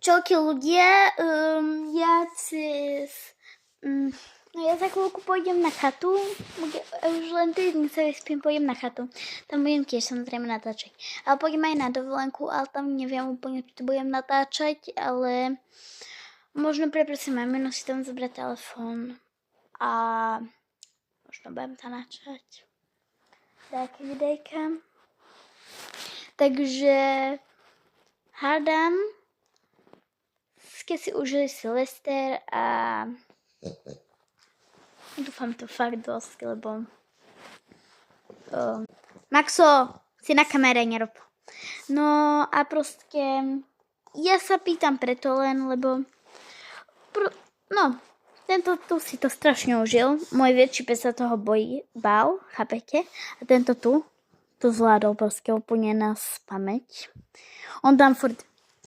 Čelky ľudia, ja za chvíľku pôjdem na chatu, už len 3 dní sa vyspím, pôjdem na chatu. Tam budem tiež samozrejme natáčať. Ale pôjdem aj na dovolenku, ale tam neviem úplne, či to budem natáčať, ale možno preprosím maminu si tam zobrať telefón a možno budem to natáčať. Také videjka. Takže hádam, ste si užili Silvester a dúfam to fakt dosť, lebo Maxo, si na kamere nerob. No a proste ja sa pýtam preto len, lebo tento tu si to strašne užil. Môj väčší pes sa toho bál, chápete? A tento tu to zvládol proste úplne na pamäť. On tam furt